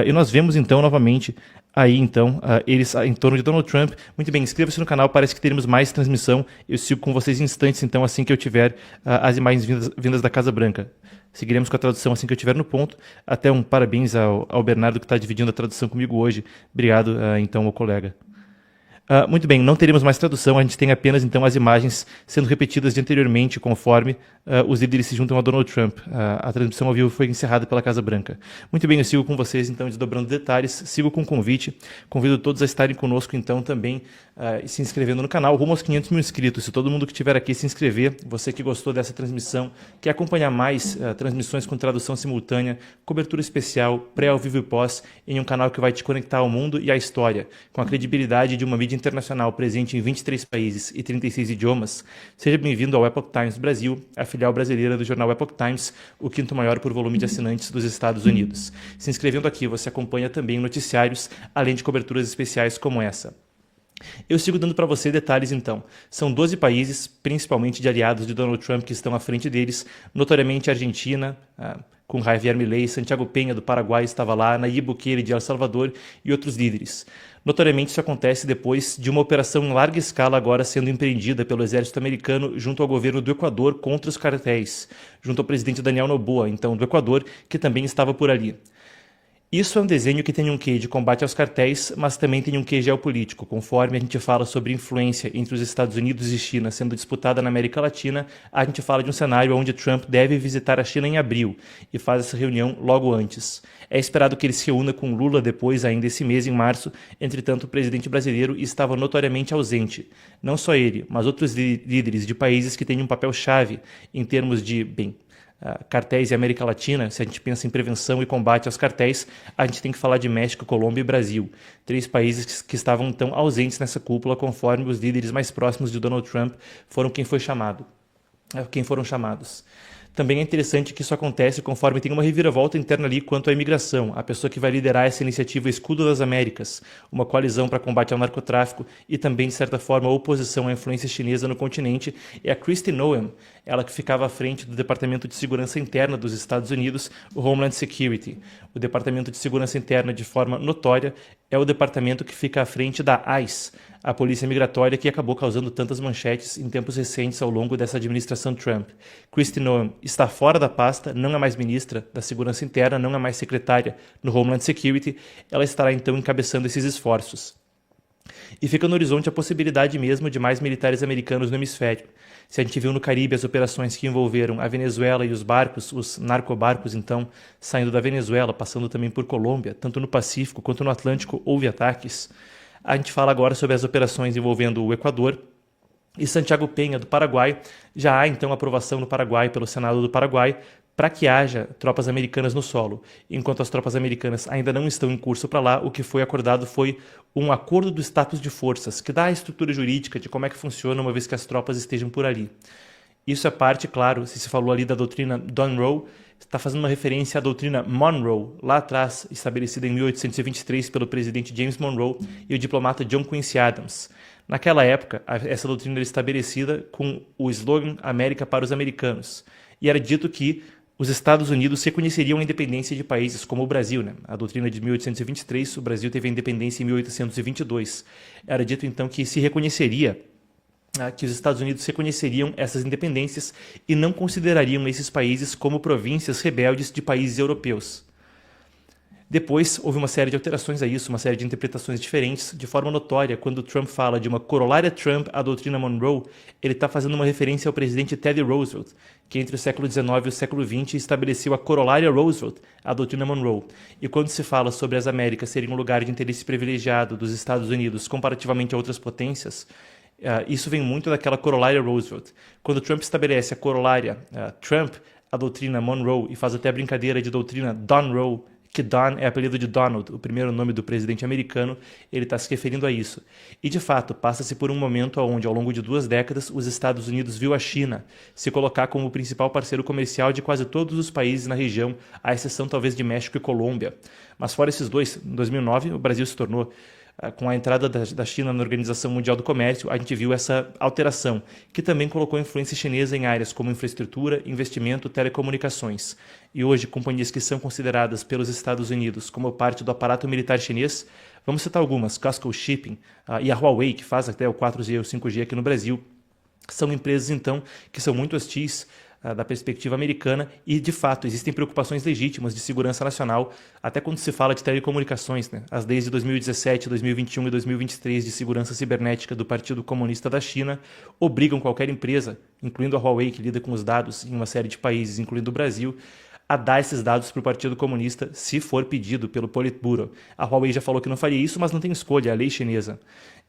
E nós vemos, então, novamente, aí, então, eles em torno de Donald Trump. Muito bem, inscreva-se no canal, parece que teremos mais transmissão. Eu sigo com vocês em instantes, então, assim que eu tiver as imagens vindas da Casa Branca. Seguiremos com a tradução assim que eu estiver no ponto. Até um parabéns ao Bernardo que está dividindo a tradução comigo hoje. Obrigado, então, ao colega. Muito bem, não teremos mais tradução, a gente tem apenas então as imagens sendo repetidas de anteriormente, conforme os líderes se juntam a Donald Trump. A transmissão ao vivo foi encerrada pela Casa Branca. Muito bem, eu sigo com vocês então, desdobrando detalhes, sigo com o convite, convido todos a estarem conosco então também, se inscrevendo no canal, rumo aos 500 mil inscritos. Se todo mundo que estiver aqui se inscrever, você que gostou dessa transmissão, quer acompanhar mais transmissões com tradução simultânea, cobertura especial, pré, ao vivo e pós, em um canal que vai te conectar ao mundo e à história, com a credibilidade de uma mídia internacional presente em 23 países e 36 idiomas, seja bem-vindo ao Epoch Times Brasil, a filial brasileira do jornal Epoch Times, o quinto maior por volume de assinantes dos Estados Unidos. Se inscrevendo aqui, você acompanha também noticiários, além de coberturas especiais como essa. Eu sigo dando para você detalhes então. São 12 países, principalmente de aliados de Donald Trump, que estão à frente deles, notoriamente a Argentina, com Javier Milei, Santiago Peña do Paraguai estava lá, Nayib Bukele de El Salvador e outros líderes. Notoriamente isso acontece depois de uma operação em larga escala agora sendo empreendida pelo exército americano junto ao governo do Equador contra os cartéis, junto ao presidente Daniel Noboa, então do Equador, que também estava por ali. Isso é um desenho que tem um quê de combate aos cartéis, mas também tem um quê geopolítico. Conforme a gente fala sobre influência entre os Estados Unidos e China sendo disputada na América Latina, a gente fala de um cenário onde Trump deve visitar a China em abril e faz essa reunião logo antes. É esperado que ele se reúna com Lula depois, ainda esse mês, em março. Entretanto, o presidente brasileiro estava notoriamente ausente. Não só ele, mas outros líderes de países que têm um papel-chave em termos de, cartéis e América Latina. Se a gente pensa em prevenção e combate aos cartéis, a gente tem que falar de México, Colômbia e Brasil. 3 países que estavam então ausentes nessa cúpula, conforme os líderes mais próximos de Donald Trump foram quem foram chamados. Também é interessante que isso acontece conforme tem uma reviravolta interna ali quanto à imigração. A pessoa que vai liderar essa iniciativa Escudo das Américas, uma coalizão para combate ao narcotráfico e também, de certa forma, a oposição à influência chinesa no continente, é a Kristi Noem, ela que ficava à frente do Departamento de Segurança Interna dos Estados Unidos, o Homeland Security. O Departamento de Segurança Interna, de forma notória, é o departamento que fica à frente da ICE, a polícia migratória que acabou causando tantas manchetes em tempos recentes ao longo dessa administração Trump. Kristi Noem está fora da pasta, não é mais ministra da Segurança Interna, não é mais secretária no Homeland Security, ela estará então encabeçando esses esforços. E fica no horizonte a possibilidade mesmo de mais militares americanos no hemisfério. Se a gente viu no Caribe as operações que envolveram a Venezuela e os barcos, os narcobarcos, então, saindo da Venezuela, passando também por Colômbia, tanto no Pacífico quanto no Atlântico, houve ataques. A gente fala agora sobre as operações envolvendo o Equador e Santiago Peña, do Paraguai. Já há, então, aprovação no Paraguai pelo Senado do Paraguai para que haja tropas americanas no solo. Enquanto as tropas americanas ainda não estão em curso para lá, o que foi acordado foi um acordo do status de forças, que dá a estrutura jurídica de como é que funciona uma vez que as tropas estejam por ali. Isso é parte, claro, se falou ali da doutrina Monroe, está fazendo uma referência à doutrina Monroe, lá atrás, estabelecida em 1823 pelo presidente James Monroe e o diplomata John Quincy Adams. Naquela época, essa doutrina era estabelecida com o slogan América para os americanos. E era dito que os Estados Unidos reconheceriam a independência de países como o Brasil. A doutrina de 1823, o Brasil teve a independência em 1822. Era dito então que se reconheceria que os Estados Unidos reconheceriam essas independências e não considerariam esses países como províncias rebeldes de países europeus. Depois, houve uma série de alterações a isso, uma série de interpretações diferentes. De forma notória, quando Trump fala de uma corolária Trump à doutrina Monroe, ele está fazendo uma referência ao presidente Teddy Roosevelt, que entre o século XIX e o século XX estabeleceu a corolária Roosevelt à doutrina Monroe. E quando se fala sobre as Américas serem um lugar de interesse privilegiado dos Estados Unidos comparativamente a outras potências, isso vem muito daquela corolária Roosevelt. Quando Trump estabelece a corolária Trump à doutrina Monroe e faz até a brincadeira de doutrina Donroe, que Don é apelido de Donald, o primeiro nome do presidente americano, ele está se referindo a isso. E, de fato, passa-se por um momento onde, ao longo de 2 décadas, os Estados Unidos viu a China se colocar como o principal parceiro comercial de quase todos os países na região, à exceção talvez de México e Colômbia. Mas fora esses dois, em 2009, o Brasil se tornou, com a entrada da China na Organização Mundial do Comércio, a gente viu essa alteração, que também colocou influência chinesa em áreas como infraestrutura, investimento, telecomunicações. E hoje, companhias que são consideradas pelos Estados Unidos como parte do aparato militar chinês, vamos citar algumas, Costco Shipping e a Huawei, que faz até o 4G e o 5G aqui no Brasil, são empresas, então, que são muito hostis da perspectiva americana e, de fato, existem preocupações legítimas de segurança nacional, até quando se fala de telecomunicações, né? As leis de 2017, 2021 e 2023 de segurança cibernética do Partido Comunista da China obrigam qualquer empresa, incluindo a Huawei, que lida com os dados em uma série de países, incluindo o Brasil, a dar esses dados para o Partido Comunista se for pedido pelo Politburo. A Huawei já falou que não faria isso, mas não tem escolha, é a lei chinesa.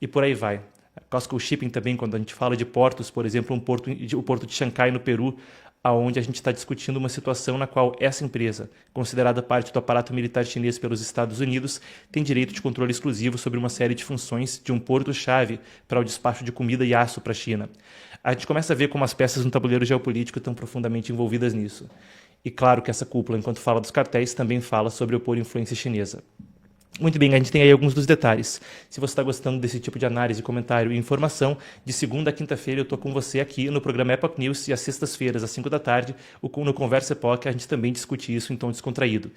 E por aí vai. Costco Shipping também, quando a gente fala de portos, por exemplo, o porto de Xangai, no Peru, onde a gente está discutindo uma situação na qual essa empresa, considerada parte do aparato militar chinês pelos Estados Unidos, tem direito de controle exclusivo sobre uma série de funções de um porto-chave para o despacho de comida e aço para a China. A gente começa a ver como as peças no tabuleiro geopolítico estão profundamente envolvidas nisso. E claro que essa cúpula, enquanto fala dos cartéis, também fala sobre opor influência chinesa. Muito bem, a gente tem aí alguns dos detalhes. Se você está gostando desse tipo de análise, comentário e informação, de segunda a quinta-feira eu estou com você aqui no programa Epoch News e às sextas-feiras, às 5 da tarde, no Conversa Epoch, a gente também discute isso em tom descontraído.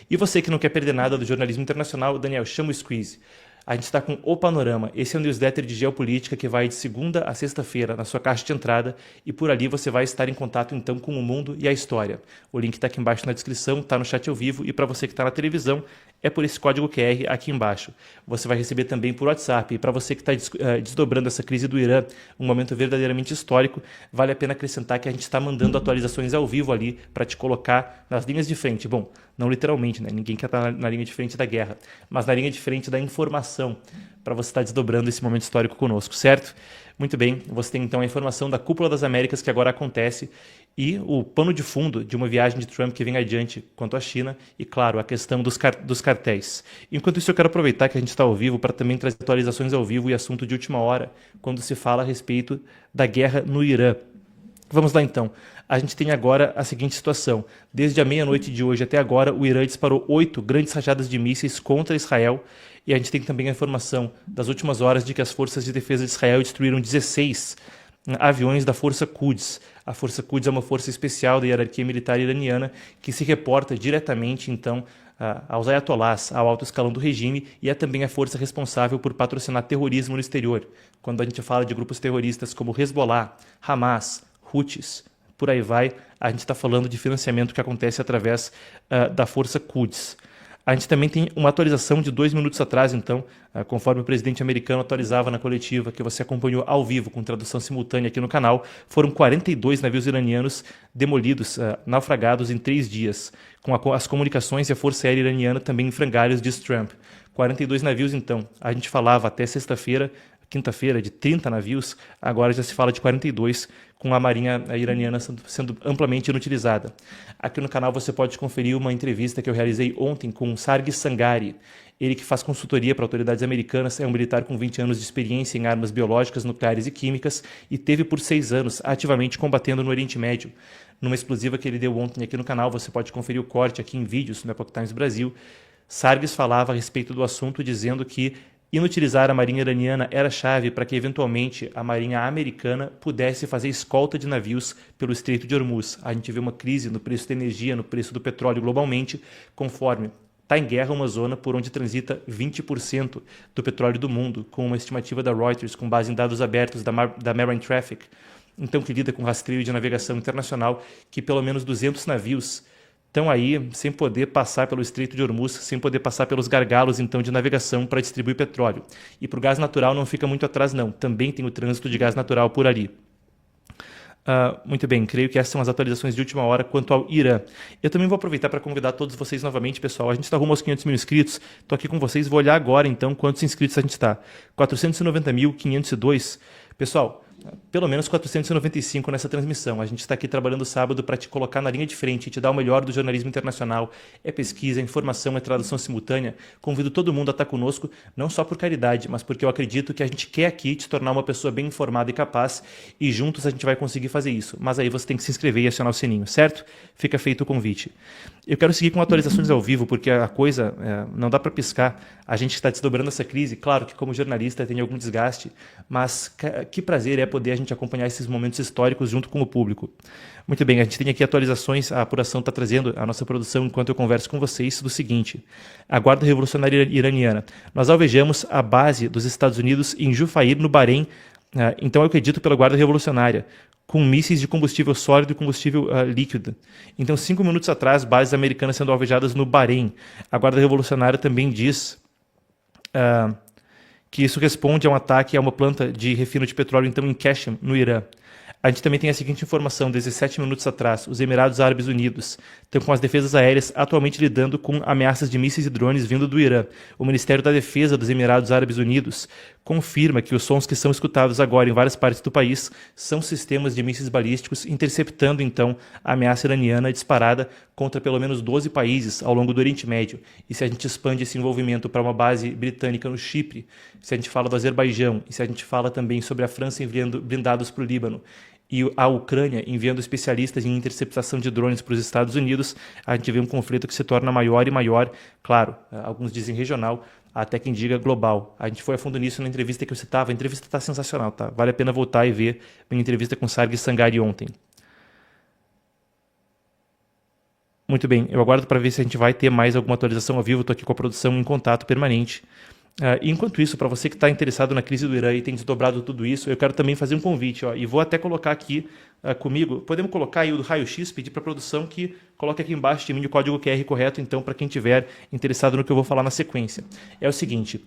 E você que não quer perder nada do jornalismo internacional, Daniel, chama o Squeeze. A gente está com O Panorama. Esse é um newsletter de geopolítica que vai de segunda a sexta-feira na sua caixa de entrada e por ali você vai estar em contato então com o mundo e a história. O link está aqui embaixo na descrição, está no chat ao vivo e para você que está na televisão é por esse código QR aqui embaixo. Você vai receber também por WhatsApp. E para você que está desdobrando essa crise do Irã, um momento verdadeiramente histórico, vale a pena acrescentar que a gente está mandando atualizações ao vivo ali para te colocar nas linhas de frente. Bom, não literalmente, né? Ninguém quer estar na linha de frente da guerra, mas na linha de frente da informação, para você estar desdobrando esse momento histórico conosco, certo? Muito bem, você tem então a informação da Cúpula das Américas que agora acontece e o pano de fundo de uma viagem de Trump que vem adiante quanto à China e, claro, a questão dos cartéis. Enquanto isso, eu quero aproveitar que a gente está ao vivo para também trazer atualizações ao vivo e assunto de última hora, quando se fala a respeito da guerra no Irã. Vamos lá então. A gente tem agora a seguinte situação. Desde a meia-noite de hoje até agora, o Irã disparou 8 grandes rajadas de mísseis contra Israel e a gente tem também a informação das últimas horas de que as forças de defesa de Israel destruíram 16 aviões da Força Quds. A Força Quds é uma força especial da hierarquia militar iraniana que se reporta diretamente, então, aos ayatolás, ao alto escalão do regime, e é também a força responsável por patrocinar terrorismo no exterior. Quando a gente fala de grupos terroristas como Hezbollah, Hamas, Houthis, por aí vai, a gente está falando de financiamento que acontece através da Força Quds. A gente também tem uma atualização de 2 minutos atrás, então, conforme o presidente americano atualizava na coletiva que você acompanhou ao vivo com tradução simultânea aqui no canal, foram 42 navios iranianos demolidos, naufragados em 3 dias, com as comunicações e a Força Aérea Iraniana também em frangalhos, diz Trump. 42 navios, então. A gente falava até sexta-feira, quinta-feira, de 30 navios, agora já se fala de 42, com a marinha iraniana sendo amplamente inutilizada. Aqui no canal você pode conferir uma entrevista que eu realizei ontem com Sargis Sangari, ele que faz consultoria para autoridades americanas, é um militar com 20 anos de experiência em armas biológicas, nucleares e químicas e teve por 6 anos ativamente combatendo no Oriente Médio. Numa explosiva que ele deu ontem aqui no canal, você pode conferir o corte aqui em vídeos no Epoch Times Brasil. Sargis falava a respeito do assunto, dizendo que inutilizar a marinha iraniana era chave para que, eventualmente, a marinha americana pudesse fazer escolta de navios pelo Estreito de Hormuz. A gente vê uma crise no preço da energia, no preço do petróleo globalmente, conforme Está em guerra uma zona por onde transita 20% do petróleo do mundo, com uma estimativa da Reuters, com base em dados abertos da Marine Traffic, então que lida com rastreio de navegação internacional, que pelo menos 200 navios estão aí sem poder passar pelo Estreito de Hormuz, sem poder passar pelos gargalos então de navegação para distribuir petróleo. E para o gás natural não fica muito atrás não, também tem o trânsito de gás natural por ali. Muito bem, creio que essas são as atualizações de última hora quanto ao Irã. Eu também vou aproveitar para convidar todos vocês novamente, pessoal. A gente está rumo aos 500 mil inscritos. Estou aqui com vocês, vou olhar agora então quantos inscritos a gente está. 490.502. Pessoal, pelo menos 495 nessa transmissão. A gente está aqui trabalhando sábado para te colocar na linha de frente e te dar o melhor do jornalismo internacional. É pesquisa, é informação, é tradução simultânea. Convido todo mundo a estar conosco, não só por caridade, mas porque eu acredito que a gente quer aqui te tornar uma pessoa bem informada e capaz, e juntos a gente vai conseguir fazer isso. Mas aí você tem que se inscrever e acionar o sininho, certo? Fica feito o convite. Eu quero seguir com atualizações ao vivo, porque a coisa não dá para piscar. A gente está desdobrando essa crise. Claro que como jornalista tem algum desgaste, mas que prazer é poder a gente acompanhar esses momentos históricos junto com o público. Muito bem, a gente tem aqui atualizações, a apuração está trazendo a nossa produção enquanto eu converso com vocês do seguinte: a Guarda Revolucionária Iraniana. Nós alvejamos a base dos Estados Unidos em Jufair, no Bahrein, então é o que é dito pela Guarda Revolucionária, com mísseis de combustível sólido e combustível líquido. Então, 5 minutos atrás, bases americanas sendo alvejadas no Bahrein. A Guarda Revolucionária também diz que isso responde a um ataque a uma planta de refino de petróleo então em Qashem, no Irã. A gente também tem a seguinte informação: 17 minutos atrás, os Emirados Árabes Unidos estão com as defesas aéreas atualmente lidando com ameaças de mísseis e drones vindo do Irã. O Ministério da Defesa dos Emirados Árabes Unidos confirma que os sons que são escutados agora em várias partes do país são sistemas de mísseis balísticos, interceptando então a ameaça iraniana disparada contra pelo menos 12 países ao longo do Oriente Médio. E se a gente expande esse envolvimento para uma base britânica no Chipre, se a gente fala do Azerbaijão, e se a gente fala também sobre a França enviando blindados para o Líbano, e a Ucrânia enviando especialistas em interceptação de drones para os Estados Unidos, a gente vê um conflito que se torna maior e maior, claro, alguns dizem regional, até quem diga global. A gente foi a fundo nisso na entrevista que eu citava. A entrevista está sensacional, tá? Vale a pena voltar e ver minha entrevista com Sargi Sangari ontem. Muito bem, eu aguardo para ver se a gente vai ter mais alguma atualização ao vivo. Estou aqui com a produção em contato permanente. Enquanto isso, para você que está interessado na crise do Irã e tem desdobrado tudo isso, eu quero também fazer um convite, e vou até colocar aqui comigo, podemos colocar aí o do raio-x, pedir para a produção que coloque aqui embaixo de mim o código QR correto, então, para quem estiver interessado no que eu vou falar na sequência. É o seguinte: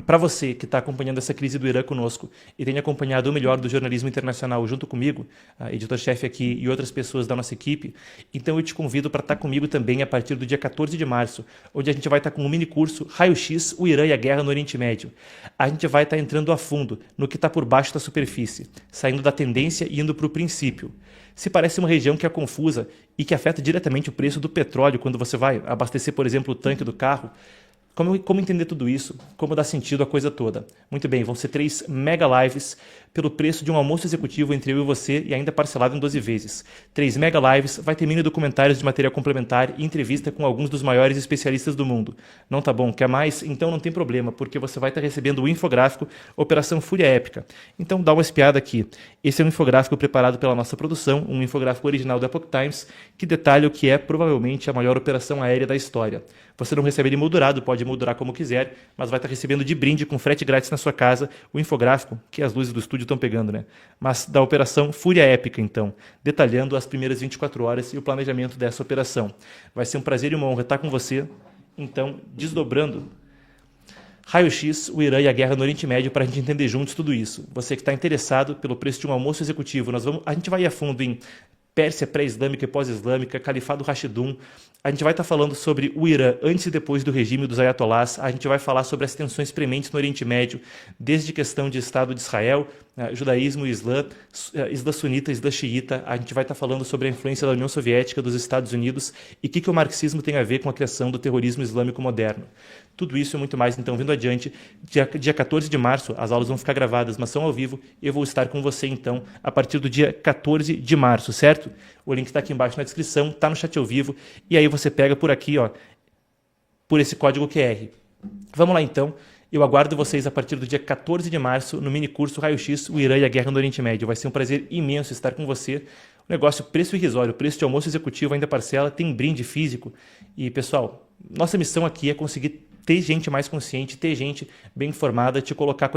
para você que está acompanhando essa crise do Irã conosco e tem acompanhado o melhor do jornalismo internacional junto comigo, editor-chefe aqui e outras pessoas da nossa equipe, então eu te convido para estar comigo também a partir do dia 14 de março, onde a gente vai estar com um mini curso Raio-X, o Irã e a Guerra no Oriente Médio. A gente vai estar entrando a fundo no que está por baixo da superfície, saindo da tendência e indo para o princípio. Se parece uma região que é confusa e que afeta diretamente o preço do petróleo quando você vai abastecer, por exemplo, o tanque do carro, como entender tudo isso? Como dar sentido à coisa toda? Muito bem, vão ser 3 mega lives pelo preço de um almoço executivo entre eu e você e ainda parcelado em 12 vezes. 3 mega lives, vai ter mini documentários de material complementar e entrevista com alguns dos maiores especialistas do mundo. Não tá bom? Quer mais? Então não tem problema, porque você vai estar recebendo o infográfico Operação Fúria Épica. Então dá uma espiada aqui. Esse é um infográfico preparado pela nossa produção, um infográfico original da Epoch Times, que detalha o que é provavelmente a maior operação aérea da história. Você não recebe ele moldurado, pode moldurar como quiser, mas vai estar recebendo de brinde com frete grátis na sua casa o infográfico, que as luzes do estúdio estão pegando, né? Mas da Operação Fúria Épica, então, detalhando as primeiras 24 horas e o planejamento dessa operação. Vai ser um prazer e uma honra estar com você, então, desdobrando Raio-X, o Irã e a Guerra no Oriente Médio, para a gente entender juntos tudo isso. Você que está interessado pelo preço de um almoço executivo, a gente vai ir a fundo em Pérsia pré-islâmica e pós-islâmica, Califado Rashidun. A gente vai estar falando sobre o Irã antes e depois do regime dos ayatolás. A gente vai falar sobre as tensões prementes no Oriente Médio, desde questão de Estado de Israel, judaísmo e Islã, Islã sunita, Islã xiita. A gente vai estar falando sobre a influência da União Soviética, dos Estados Unidos e o que o marxismo tem a ver com a criação do terrorismo islâmico moderno. Tudo isso e muito mais, então, vindo adiante. Dia 14 de março, as aulas vão ficar gravadas, mas são ao vivo. Eu vou estar com você, então, a partir do dia 14 de março, certo? O link está aqui embaixo na descrição, está no chat ao vivo. E aí você pega por aqui, por esse código QR. Vamos lá, então. Eu aguardo vocês a partir do dia 14 de março no mini curso Raio-X, o Irã e a Guerra no Oriente Médio. Vai ser um prazer imenso estar com você. O negócio, preço irrisório, preço de almoço executivo ainda parcela, tem brinde físico. E, pessoal, nossa missão aqui é conseguir ter gente mais consciente, ter gente bem informada, te colocar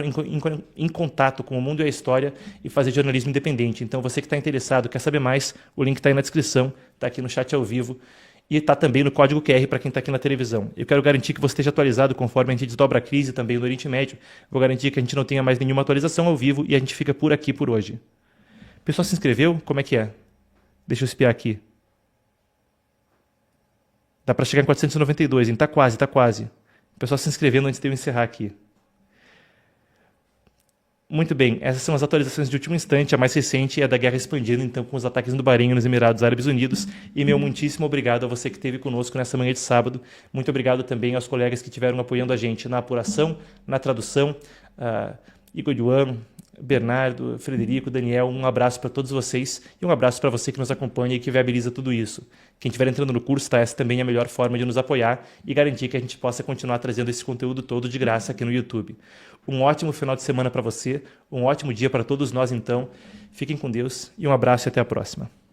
em contato com o mundo e a história e fazer jornalismo independente. Então, você que está interessado, quer saber mais, o link está aí na descrição, está aqui no chat ao vivo e está também no código QR para quem está aqui na televisão. Eu quero garantir que você esteja atualizado conforme a gente desdobra a crise também no Oriente Médio. Vou garantir que a gente não tenha mais nenhuma atualização ao vivo e a gente fica por aqui por hoje. O pessoal se inscreveu? Como é que é? Deixa eu espiar aqui. Dá para chegar em 492, hein? Tá quase, tá quase. O pessoal se inscrevendo antes de eu encerrar aqui. Muito bem, essas são as atualizações de último instante. A mais recente é a da guerra expandindo, então, com os ataques no Bahrein e nos Emirados Árabes Unidos. E meu muitíssimo obrigado a você que esteve conosco nessa manhã de sábado. Muito obrigado também aos colegas que estiveram apoiando a gente na apuração, na tradução. Igor Yuan, Bernardo, Frederico, Daniel, um abraço para todos vocês e um abraço para você que nos acompanha e que viabiliza tudo isso. Quem estiver entrando no curso, tá? Essa também é a melhor forma de nos apoiar e garantir que a gente possa continuar trazendo esse conteúdo todo de graça aqui no YouTube. Um ótimo final de semana para você, um ótimo dia para todos nós então. Fiquem com Deus e um abraço e até a próxima.